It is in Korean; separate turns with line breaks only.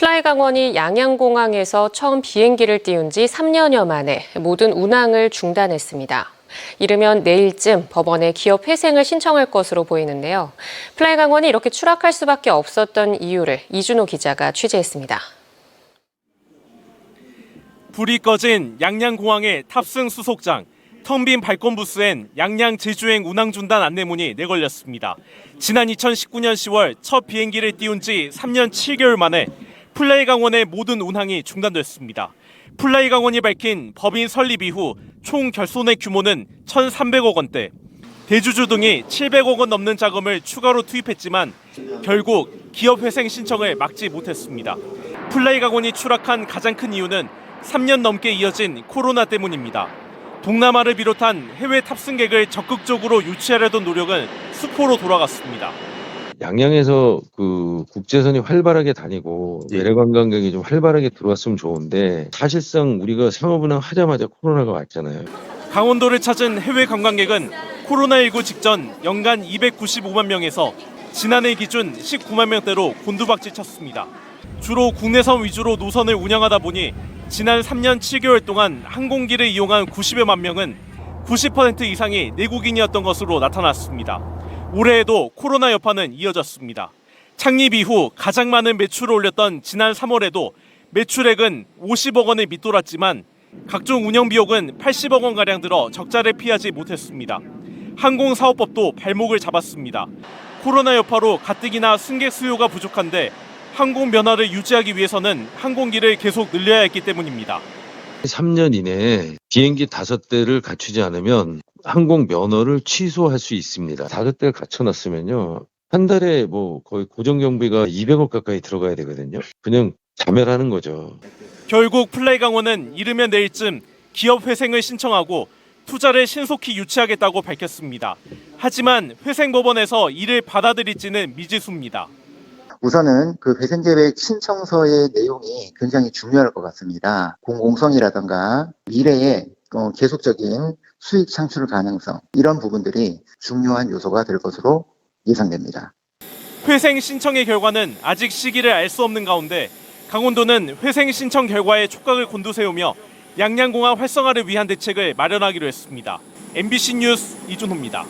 플라이강원이 양양공항에서 처음 비행기를 띄운 지 3년여 만에 모든 운항을 중단했습니다. 이르면 내일쯤 법원에 기업 회생을 신청할 것으로 보이는데요. 플라이강원이 이렇게 추락할 수밖에 없었던 이유를 이준호 기자가 취재했습니다.
불이 꺼진 양양공항의 탑승 수속장, 텅 빈 발권 부스엔 양양 제주행 운항 중단 안내문이 내걸렸습니다. 지난 2019년 10월 첫 비행기를 띄운 지 3년 7개월 만에 플라이강원의 모든 운항이 중단됐습니다. 플라이강원이 밝힌 법인 설립 이후 총 결손의 규모는 1,300억 원대. 대주주 등이 700억 원 넘는 자금을 추가로 투입했지만 결국 기업 회생 신청을 막지 못했습니다. 플라이강원이 추락한 가장 큰 이유는 3년 넘게 이어진 코로나 때문입니다. 동남아를 비롯한 해외 탑승객을 적극적으로 유치하려던 노력은 수포로 돌아갔습니다.
양양에서 국제선이 활발하게 다니고 외래 관광객이 좀 활발하게 들어왔으면 좋은데 사실상 우리가 상업운항 하자마자 코로나가 왔잖아요.
강원도를 찾은 해외 관광객은 코로나19 직전 연간 295만 명에서 지난해 기준 19만 명대로 곤두박질 쳤습니다. 주로 국내선 위주로 노선을 운영하다 보니 지난 3년 7개월 동안 항공기를 이용한 90여만 명은 90% 이상이 내국인이었던 것으로 나타났습니다. 올해에도 코로나 여파는 이어졌습니다. 창립 이후 가장 많은 매출을 올렸던 지난 3월에도 매출액은 50억 원을 밑돌았지만 각종 운영 비용은 80억 원가량 들어 적자를 피하지 못했습니다. 항공사업법도 발목을 잡았습니다. 코로나 여파로 가뜩이나 승객 수요가 부족한데 항공 면허를 유지하기 위해서는 항공기를 계속 늘려야 했기 때문입니다.
3년 이내에 비행기 5대를 갖추지 않으면 항공 면허를 취소할 수 있습니다. 5대를 갖춰놨으면요. 한 달에 거의 고정 경비가 200억 가까이 들어가야 되거든요. 그냥 자멸하는 거죠.
결국 플라이강원은 이르면 내일쯤 기업 회생을 신청하고 투자를 신속히 유치하겠다고 밝혔습니다. 하지만 회생법원에서 이를 받아들일지는 미지수입니다.
우선은 그 회생계획 신청서의 내용이 굉장히 중요할 것 같습니다. 공공성이라든가 미래의 계속적인 수익 창출 가능성, 이런 부분들이 중요한 요소가 될 것으로 예상됩니다.
회생 신청의 결과는 아직 시기를 알 수 없는 가운데 강원도는 회생 신청 결과에 촉각을 곤두세우며 양양공항 활성화를 위한 대책을 마련하기로 했습니다. MBC 뉴스 이준호입니다.